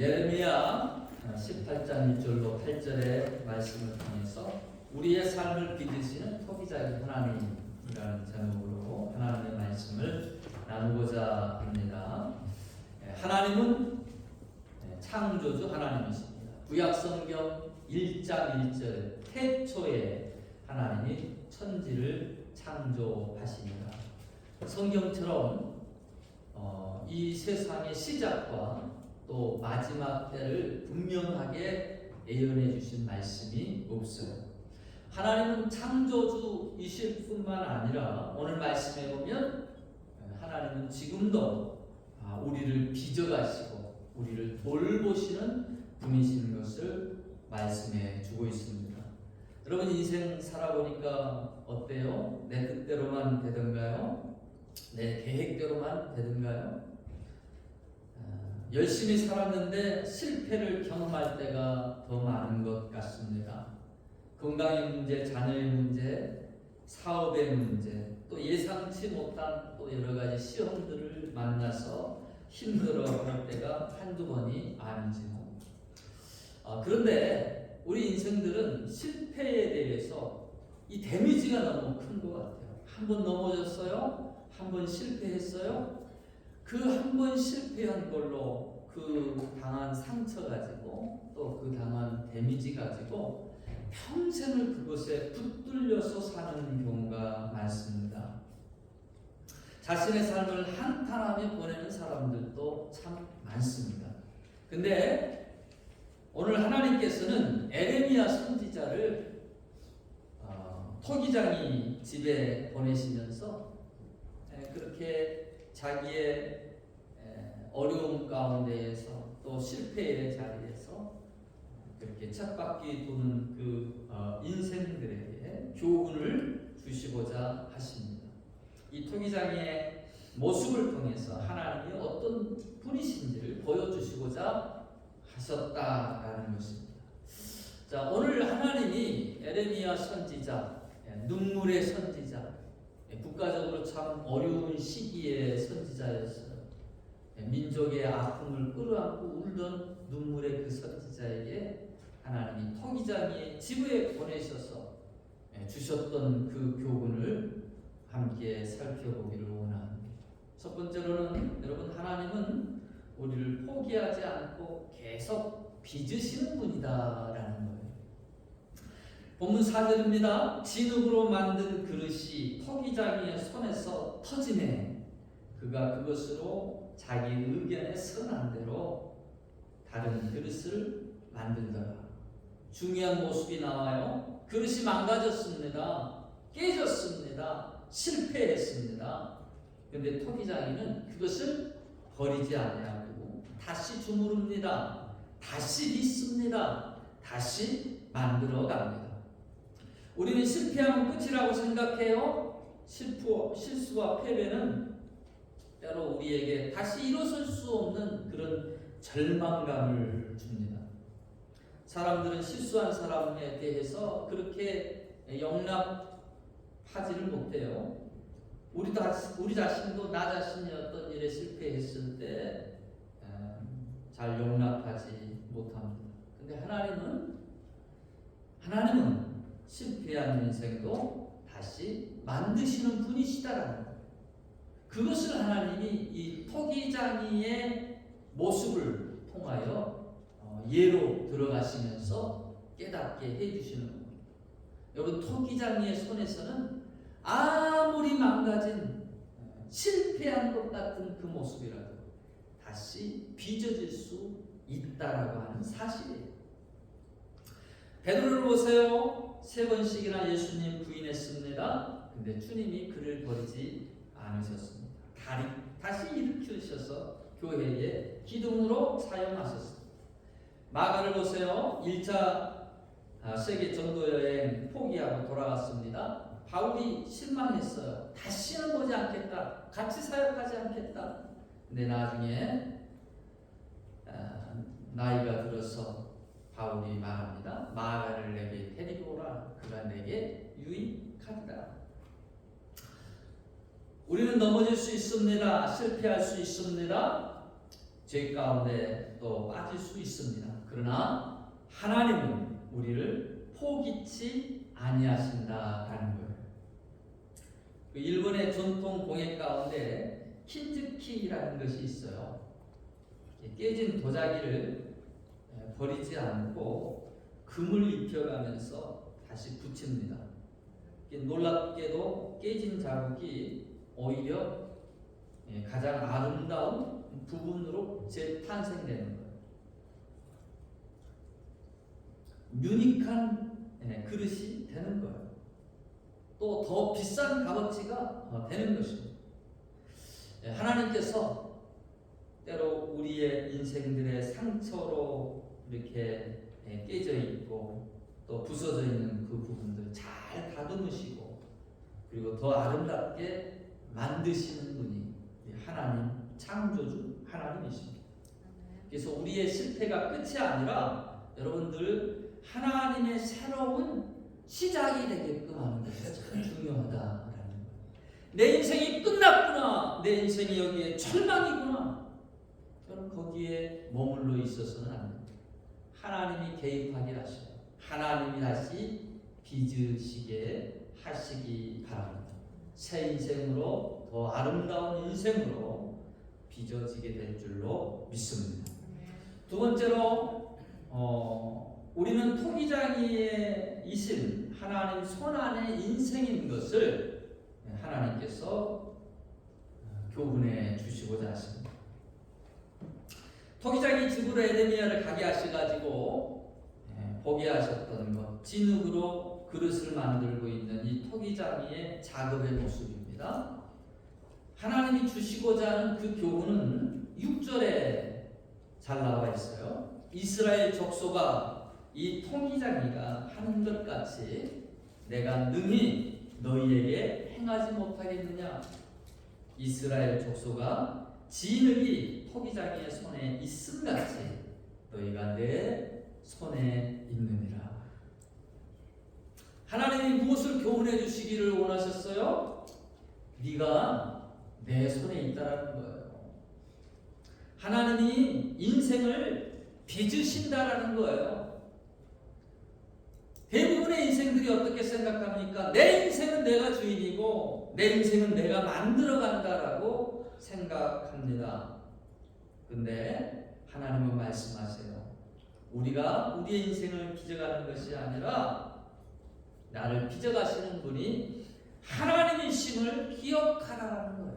예레미야 18장 1절로 8절의 말씀을 통해서 우리의 삶을 빚으시는 토기자의 하나님이라는 제목으로 하나님의 말씀을 나누고자 합니다. 하나님은 창조주 하나님이십니다. 구약성경 1장 1절 태초에 하나님이 천지를 창조하십니다. 성경처럼 이 세상의 시작과 또 마지막 때를 분명하게 예언해 주신 말씀이 없어요. 하나님은 창조주이실 뿐만 아니라 오늘 말씀에 보면 하나님은 지금도 우리를 빚어가시고 우리를 돌보시는 분이신 것을 말씀해 주고 있습니다. 여러분 인생 살아보니까 어때요? 내 뜻대로만 되던가요? 내 계획대로만 되던가요? 열심히 살았는데 실패를 경험할 때가 더 많은 것 같습니다. 건강의 문제, 자녀의 문제, 사업의 문제, 또 예상치 못한 또 여러 가지 시험들을 만나서 힘들어할 때가 한두 번이 아니지요. 그런데 우리 인생들은 실패에 대해서 이 데미지가 너무 큰 것 같아요. 한 번 넘어졌어요? 한 번 실패했어요? 그 한 번 실패한 걸로 그 당한 상처 가지고 또 그 당한 데미지 가지고 평생을 그것에 붙들려서 사는 경우가 많습니다. 자신의 삶을 한탄하며 보내는 사람들도 참 많습니다. 근데 오늘 하나님께서는 에레미야 선지자를 토기장이 집에 보내시면서 그렇게 자기의 어려움 가운데에서 또 실패의 자리에서 그렇게 쳇바퀴 도는 그 인생들에게 교훈을 주시고자 하십니다. 이 토기장의 모습을 통해서 하나님이 어떤 분이신지를 보여주시고자 하셨다라는 것입니다. 자, 오늘 하나님이 에레미야 선지자, 눈물의 선지자, 국가적으로 참 어려운 시기의 선지자였어요. 민족의 아픔을 끌어안고 울던 눈물의 그 선지자에게 하나님이 토기장의 집에 보내셔서 주셨던 그 교훈을 함께 살펴보기를 원합니다. 첫 번째로는 여러분 하나님은 우리를 포기하지 않고 계속 빚으시는 분이다라는 거예요. 본문 4절입니다. 진흙으로 만든 그릇이 토기장이의 손에서 터지네. 그가 그것으로 자기 의견에 선한 대로 다른 그릇을 만들더라. 중요한 모습이 나와요. 그릇이 망가졌습니다. 깨졌습니다. 실패했습니다. 그런데 토기장이는 그것을 버리지 아니하고 다시 주무릅니다. 다시 빚습니다. 다시 만들어 갑니다. 우리는 실패하면 끝이라고 생각해요. 실수와 패배는 때로 우리에게 다시 일어설 수 없는 그런 절망감을 줍니다. 사람들은 실수한 사람에 대해서 그렇게 용납하지를 못해요. 우리 자신도 나 자신이 어떤 일에 실패했을 때 잘 용납하지 못합니다. 근데 하나님은 실패한 인생도 다시 만드시는 분이시다라는 거예요. 그것을 하나님이 이 토기장이의 모습을 통하여 예로 들어가시면서 깨닫게 해주시는 겁니다. 여러분 토기장이의 손에서는 아무리 망가진 실패한 것 같은 그 모습이라도 다시 빚어질 수 있다라고 하는 사실이에요. 베드로를 보세요. 3번씩이나 예수님 부인했습니다. 근데 주님이 그를 버리지 않으셨습니다. 다시 일으키셔서 교회의 기둥으로 사용하셨습니다. 마가를 보세요. 1차 세계 전도여행 포기하고 돌아갔습니다. 바울이 실망했어요. 다시는 보지 않겠다. 같이 사역하지 않겠다. 근데 나중에 나이가 들어서 바울이 말합니다. 마가를 내게 데리고 오라. 그가 내게 유익하리라. 우리는 넘어질 수 있습니다. 실패할 수 있습니다. 죄 가운데 또 빠질 수 있습니다. 그러나 하나님은 우리를 포기치 아니하신다라는 거예요. 그 일본의 전통 공예 가운데 킨즈키라는 것이 있어요. 깨진 도자기를 버리지 않고 금을 입혀가면서 다시 붙입니다. 놀랍게도 깨진 자국이 오히려 가장 아름다운 부분으로 재탄생되는 거예요. 유니크한 그릇이 되는 거예요. 또 더 비싼 값어치가 되는 것입니다. 하나님께서 때로 우리의 인생들의 상처로 이렇게 깨져 있고 또 부서져 있는 그 부분들 잘 다듬으시고 그리고 더 아름답게 만드시는 분이 하나님, 창조주 하나님이십니다. 그래서 우리의 실패가 끝이 아니라 여러분들 하나님의 새로운 시작이 되게끔 하는 것이 참 중요하다라는 거예요. 내 인생이 끝났구나, 내 인생이 여기에 절망이구나, 저는 거기에 머물러 있어서는 안 됩니다. 하나님이 개입하게 하셔요. 하나님이 다시 빚으시게 하시기 바랍니다. 새 인생으로, 더 아름다운 인생으로 빚어지게 될 줄로 믿습니다. 두 번째로 우리는 토기장이이신 하나님 손 안에 인생인 것을 하나님께서 교훈해 주시고자 하십니다. 토기장이 집으로 에레미야를 가게 하셔가지고 보게 하셨던 것, 진흙으로 그릇을 만들고 있는 이 토기장이의 작업의 모습입니다. 하나님이 주시고자 하는 그 교훈은 6절에 잘 나와 있어요. 이스라엘 족속아, 이 토기장이가 하는 것 같이 내가 능히 너희에게 행하지 못하겠느냐. 이스라엘 족속아, 진흙이 토기장이의 손에 있음 같이 너희가 내 손에 있느니라. 하나님이 무엇을 교훈해 주시기를 원하셨어요? 네가 내 손에 있다라는 거예요. 하나님이 인생을 빚으신다라는 거예요. 대부분의 인생들이 어떻게 생각합니까? 내 인생은 내가 주인이고 내 인생은 내가 만들어 간다라고 생각합니다. 근데 하나님은 말씀하세요. 우리가 우리의 인생을 빚어가는 것이 아니라 나를 빚어가시는 분이 하나님이심을 기억하라는 거예요.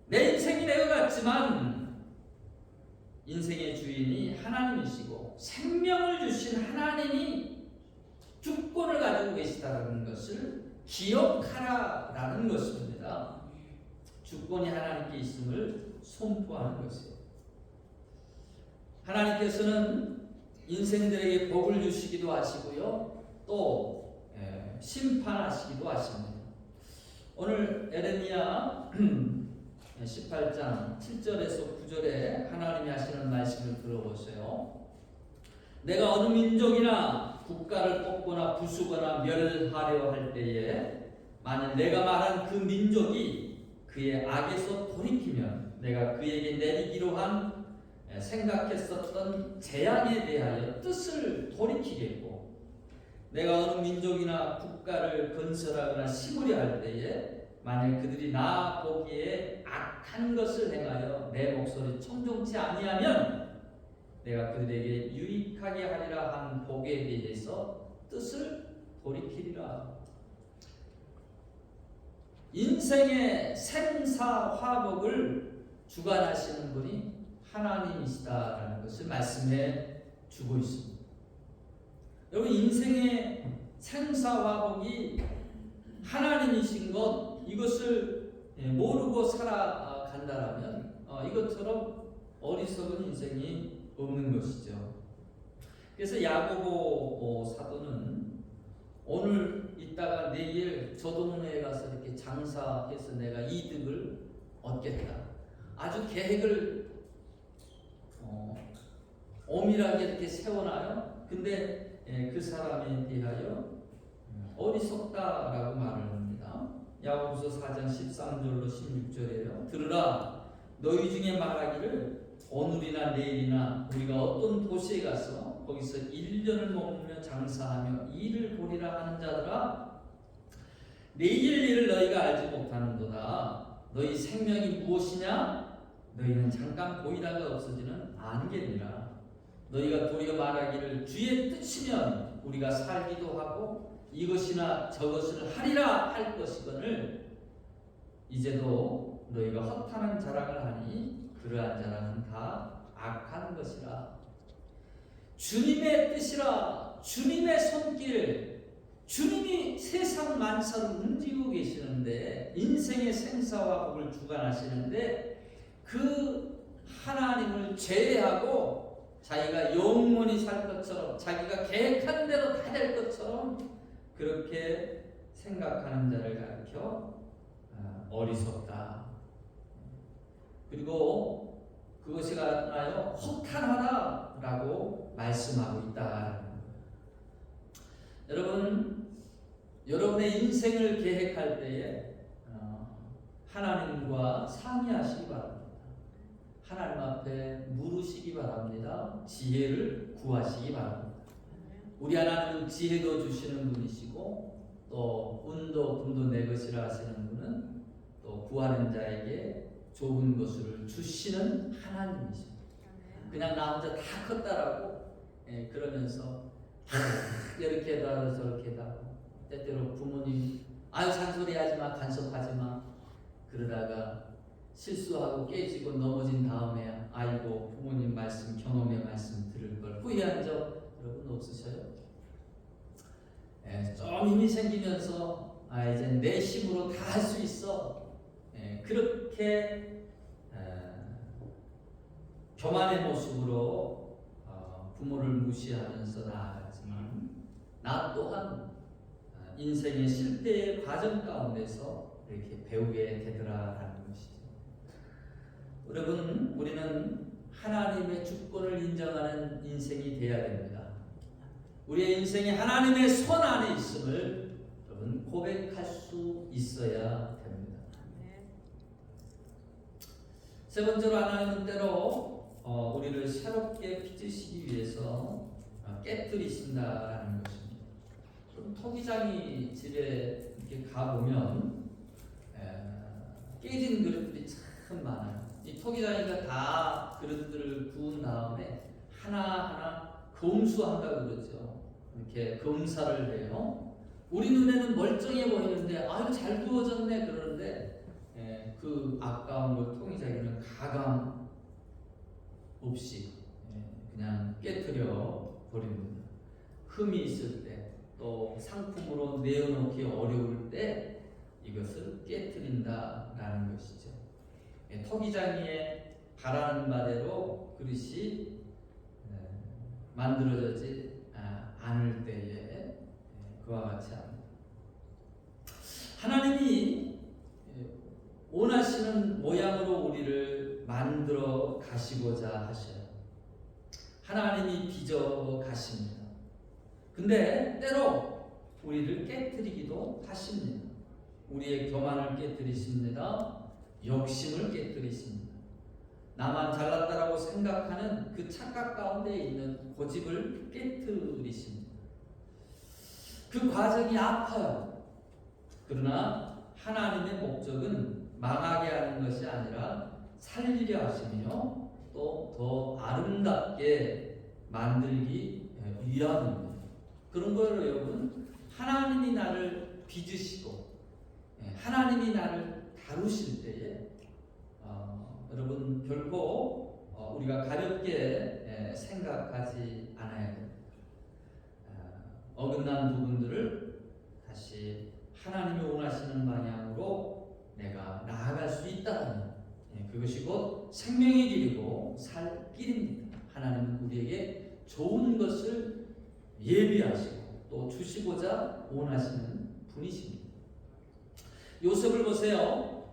내 인생이 내가 같지만 인생의 주인이 하나님이시고 생명을 주신 하나님이 주권을 가지고 계시다는 것을 기억하라라는 것입니다. 주권이 하나님께 있음을 선포하는 것이에요. 하나님께서는 인생들에게 복을 주시기도 하시고요, 또 심판하시기도 하십니다. 오늘 에레미야 18장 7절에서 9절에 하나님이 하시는 말씀을 들어보세요. 내가 어느 민족이나 국가를 뽑거나 부수거나 멸하려 할 때에 만일 내가 말한 그 민족이 그의 악에서 돌이키면 내가 그에게 내리기로 한 생각했었던 재앙에 대하여 뜻을 돌이키겠고, 내가 어느 민족이나 국가를 건설하거나 심으려 할 때에 만약 그들이 나 보기에 악한 것을 행하여 내 목소리 청종치 아니하면 내가 그들에게 유익하게 하리라 한 복에 대해서 뜻을 돌이키리라. 인생의 생사화복을 주관하시는 분이 하나님이시다라는 것을 말씀해 주고 있습니다. 여러분, 인생의 생사화복이 하나님이신 것, 이것을 모르고 살아간다라면 이것처럼 어리석은 인생이 없는 것이죠. 그래서 야고보 사도는 오늘 있다가 내일 저 동네에 가서 이렇게 장사해서 내가 이득을 얻겠다, 아주 계획을 엄밀하게 이렇게 세워놔요. 근데 그 사람에 대하여 어리석다라고 말을 합니다. 야고보서 4장 13절로 16절이에요. 들으라, 너희 중에 말하기를 오늘이나 내일이나 우리가 어떤 도시에 가서 거기서 1년을 머물며 장사하며 일을 보리라 하는 자들아, 내일 일을 너희가 알지 못하는도다. 너희 생명이 무엇이냐? 너희는 잠깐 보이다가 없어지는 안개니라. 너희가 도리어 말하기를 주의 뜻이면 우리가 살기도 하고 이것이나 저것을 하리라 할 것이거늘 이제도 너희가 허탄한 자랑을 하니 그러한 자랑은 다 악한 것이라. 주님의 뜻이라, 주님의 손길, 주님이 세상 만사를 움직이고 계시는데, 인생의 생사와 복을 주관하시는데, 그 하나님을 제외하고 자기가 영원히 살 것처럼, 자기가 계획한 대로 다 될 것처럼 그렇게 생각하는 자를 가리켜 어리석다. 그리고 그것이 가나요? 허탄하다라고 말씀하고 있다. 여러분, 여러분의 인생을 계획할 때에 하나님과 상의하시기 바랍니다. 하나님 앞에 물으시기 바랍니다. 지혜를 구하시기 바랍니다. 우리 하나님은 지혜도 주시는 분이시고 또 운도 금도 내 것이라 하시는 분은 또 구하는 자에게 좋은 것을 주시는 하나님이십니다. 그냥 나 혼자 다 컸다라고 그러면서 이렇게 해다 저렇게 해다, 때때로 부모님 아유 잔소리하지마, 간섭하지마, 그러다가 실수하고 깨지고 넘어진 다음에 아이고 부모님 말씀, 경험의 말씀 들을 걸 후회한 적 여러분 없으셔요? 좀 힘이 생기면서 이제 내 힘으로 다 할 수 있어, 그렇게 교만의 모습으로 부모를 무시하면서 나아갔지만 나 또한 인생의 실패의 과정 가운데서 이렇게 배우게 되더라라는 것이죠. 여러분, 우리는 하나님의 주권을 인정하는 인생이 되어야 됩니다. 우리의 인생이 하나님의 손 안에 있음을 여러분 고백할 수 있어야 됩니다. 세 번째로, 하나님은 때로 우리를 새롭게 빚으시기 위해서 깨뜨리신다라는 것입니다. 토기장이 집에 이렇게 가보면 깨진 그릇들이 참 많아요. 이 토기장이가 다 그릇들을 구운 다음에 하나하나 검수한다고 그러죠. 이렇게 검사를 해요. 우리 눈에는 멀쩡해 보이는데 아유 잘 구워졌네 그러는데 그 아까운 걸 토기장이는 가감 없이 그냥 깨뜨려 버립니다. 흠이 있을 때, 또 상품으로 내어놓기 어려울 때 이것을 깨뜨린다라는 것이죠. 토기장이의 바라는 바대로 그릇이 만들어지지 않을 때에 그와 같이 합니다. 하나님이 원하시는 모양으로 우리를 만들어 가시고자 하셔요. 하나님이 빚어 가십니다. 근데 때로 우리를 깨뜨리기도 하십니다. 우리의 교만을 깨뜨리십니다. 욕심을 깨뜨리십니다. 나만 잘났다라고 생각하는 그 착각 가운데 있는 고집을 깨뜨리십니다. 그 과정이 아파요. 그러나 하나님의 목적은 망하게 하는 것이 아니라 살리려 하시며 또 더 아름답게 만들기 위함입니다. 그런 거예요, 여러분. 하나님이 나를 빚으시고 하나님이 나를 다루실 때에 여러분 결코 우리가 가볍게 생각하지 않아야 됩니다. 어긋난 부분들을 다시 하나님이 원하시는 방향으로 내가 나아갈 수 있다면 그것이 곧 생명의 길이고 살 길입니다. 하나님은 우리에게 좋은 것을 예비하시고 또 주시고자 원하시는 분이십니다. 요셉을 보세요.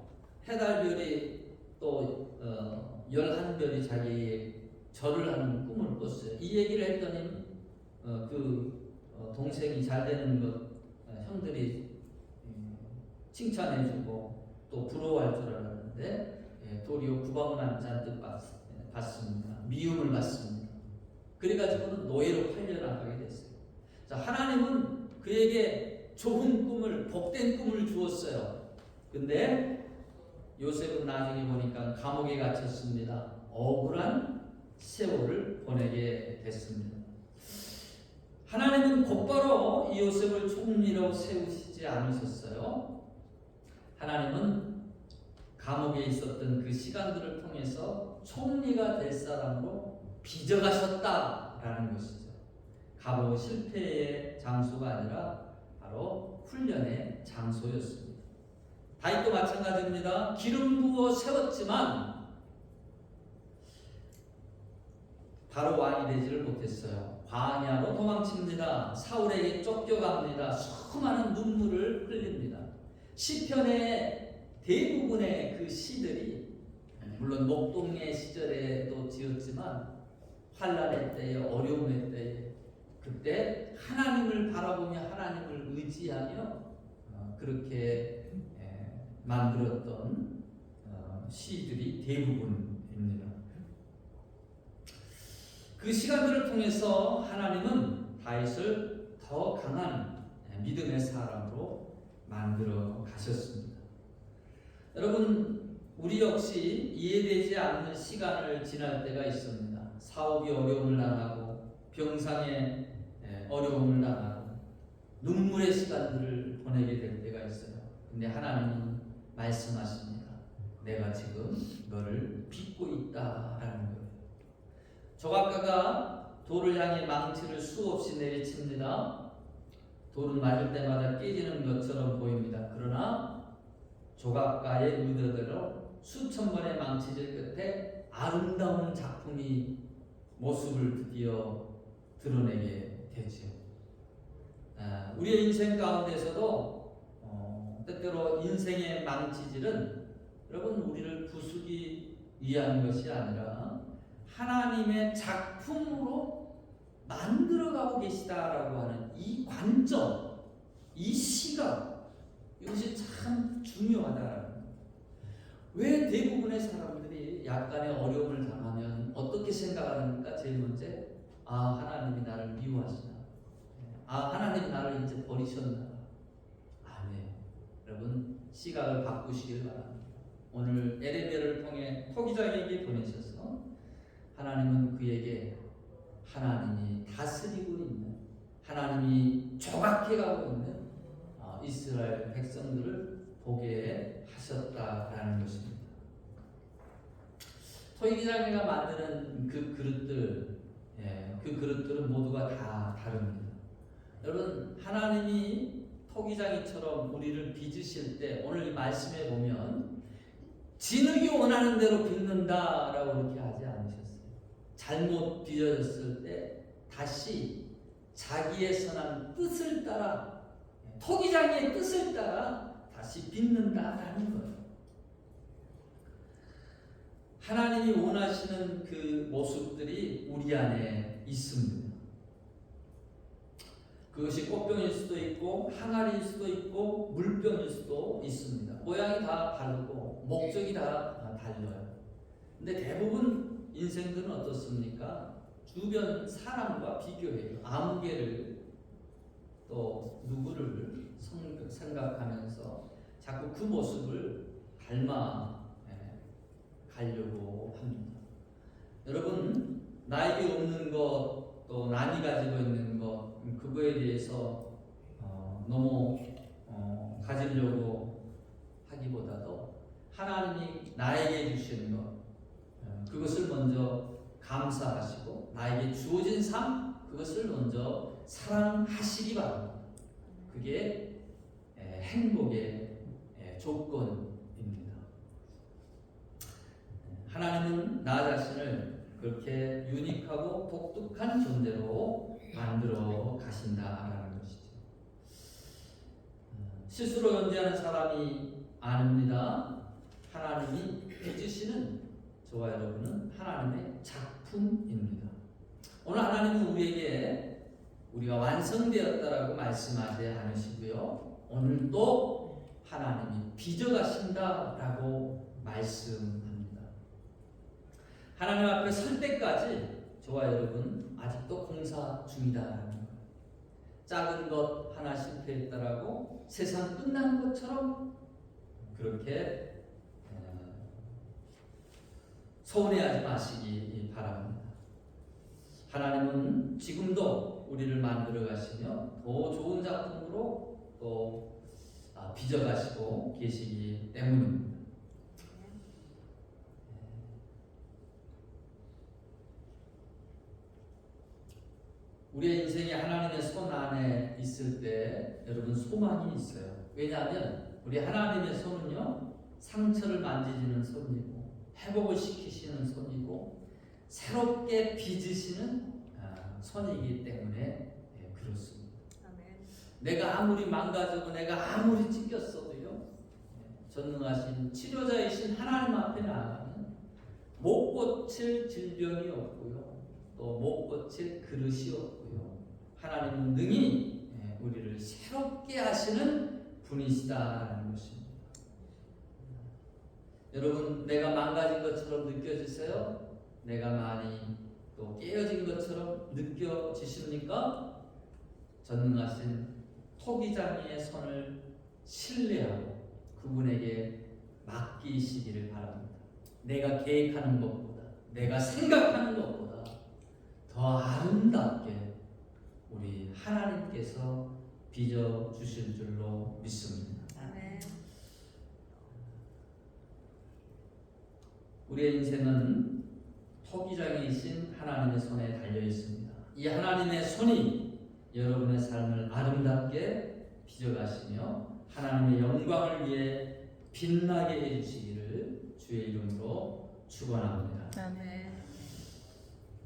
해달별이 또 11별이 자기의 절을 하는 꿈을 꿨어요. 이 얘기를 했더니 동생이 잘 되는 것 형들이 칭찬해주고 또 부러워할 줄 알았는데 도리어 구박만 잔뜩 받습니다. 미움을 받습니다. 그래가지고는 노예로 팔려나가게 됐어요. 자, 하나님은 그에게 좋은 꿈을, 복된 꿈을 주었어요. 근데 요셉은 나중에 보니까 감옥에 갇혔습니다. 억울한 세월을 보내게 됐습니다. 하나님은 곧바로 이 요셉을 총리로 세우시지 않으셨어요. 하나님은 감옥에 있었던 그 시간들을 통해서 총리가 될 사람으로 빚어가셨다라는 것이죠. 감옥 실패의 장소가 아니라 바로 훈련의 장소였습니다. 다윗도 마찬가지입니다. 기름 부어 세웠지만 바로 왕이 되지를 못했어요. 광야로 도망칩니다. 사울에게 쫓겨갑니다. 수많은 눈물을 흘립니다. 시편의 대부분의 그 시들이 물론 목동의 시절에도 지었지만 환난의 때에, 어려움의 때에, 그때 하나님을 바라보며 하나님을 의지하며 그렇게 만들었던 시들이 대부분입니다. 그 시간들을 통해서 하나님은 다윗을 더 강한 믿음의 사람으로 만들어 가셨습니다. 여러분, 우리 역시 이해되지 않는 시간을 지날 때가 있습니다. 사업이 어려움을 당하고 병상에 어려움을 당하고 눈물의 시간들을 보내게 될 때가 있어요. 근데 하나님은 말씀하십니다. 내가 지금 너를 빚고 있다라는 거예요. 조각가가 돌을 향해 망치를 수없이 내리칩니다. 돌은 맞을 때마다 깨지는 것처럼 보입니다. 그러나 조각가의 의도대로 수천 번의 망치질 끝에 아름다운 작품이 모습을 드디어 드러내게 되죠. 우리의 인생 가운데서도 때때로 인생의 망치질은 여러분 우리를 부수기 위한 것이 아니라 하나님의 작품으로 만들어가고 계시다라고 하는 이 관점, 이 시각, 이것이 참 중요하다라는 거예요. 왜 대부분의 사람들이 약간의 어려움을 당하면 어떻게 생각하는가? 제일 먼저 하나님이 나를 미워하시나? 하나님이 나를 이제 버리셨나? 아니에요. 여러분 시각을 바꾸시길 바랍니다. 오늘 에레미야를 통해 토기장에게 보내셔서 하나님은 그에게 하나님이 다스리고 있는, 하나님이 조각해가고 있는 이스라엘 백성들을 보게 하셨다라는 것입니다. 토기장이가 만드는 그 그릇들, 그 그릇들은 모두가 다 다릅니다. 여러분 하나님이 토기장이처럼 우리를 빚으실 때 오늘 이 말씀에 보면 진흙이 원하는 대로 빚는다라고 그렇게 하지 않으셨어요. 잘못 빚어졌을 때 다시 자기의 선한 뜻을 따라, 토기장의 뜻을 따라 다시 빚는다라는 거예요. 하나님이 원하시는 그 모습들이 우리 안에 있습니다. 그것이 꽃병일 수도 있고 항아리일 수도 있고 물병일 수도 있습니다. 모양이 다 다르고 목적이 다 달라요. 근데 대부분 인생들은 어떻습니까? 주변 사람과 비교해요. 아무개를 또 누구를 생각하면서 자꾸 그 모습을 닮아 가려고 합니다. 여러분 나에게 없는 것, 또 남이 가지고 있는 것, 그거에 대해서 너무 가지려고 하기보다도 하나님이 나에게 주신 것, 그것을 먼저 감사하시고 나에게 주어진 삶, 그것을 먼저 사랑하시기 바랍니다. 그게 행복의 조건입니다. 하나님은 나 자신을 그렇게 유니크하고 독특한 존재로 만들어 가신다라는 것이죠. 스스로 존재하는 사람이 아닙니다. 하나님이 빚으시는 저와 여러분은 하나님의 작품입니다. 오늘 하나님은 우리에게 우리가 완성되었다라고 말씀하지 않으시고요. 오늘도 하나님이 빚어가신다라고 말씀합니다. 하나님 앞에 설 때까지 저와 여러분 아직도 공사 중이다라는 거예요. 작은 것 하나 실패했다라고 세상 끝난 것처럼 그렇게 서운해하지 마시기 바랍니다. 하나님은 지금도 우리를 만들어 가시며 더 좋은 작품으로 또 빚어 가시고 계시기 때문입니다. 우리의 인생이 하나님의 손 안에 있을 때 여러분 소망이 있어요. 왜냐하면 우리 하나님의 손은요, 상처를 만지시는 손이고 회복을 시키시는 손이고 새롭게 빚으시는 손이기 때문에 그렇습니다. 아멘. 내가 아무리 망가져도 내가 아무리 찢겼어도요, 전능하신 치료자이신 하나님 앞에 나아가면 못 고칠 질병이 없고요, 또 못 고칠 그릇이 없고요, 하나님은 능히 우리를 새롭게 하시는 분이시다라는 것입니다. 여러분, 내가 망가진 것처럼 느껴지세요? 내가 많이 또 깨어진 것처럼 느껴지십니까? 전능하신 토기장이의 손을 신뢰하고 그분에게 맡기시기를 바랍니다. 내가 계획하는 것보다, 내가 생각하는 것보다 더 아름답게 우리 하나님께서 빚어 주실 줄로 믿습니다. 아멘. 우리의 인생은 토기장이신 하나님의 손에 달려 있습니다. 이 하나님의 손이 여러분의 삶을 아름답게 빚어가시며 하나님의 영광을 위해 빛나게 해주시기를 주의 이름으로 축원합니다. 아멘.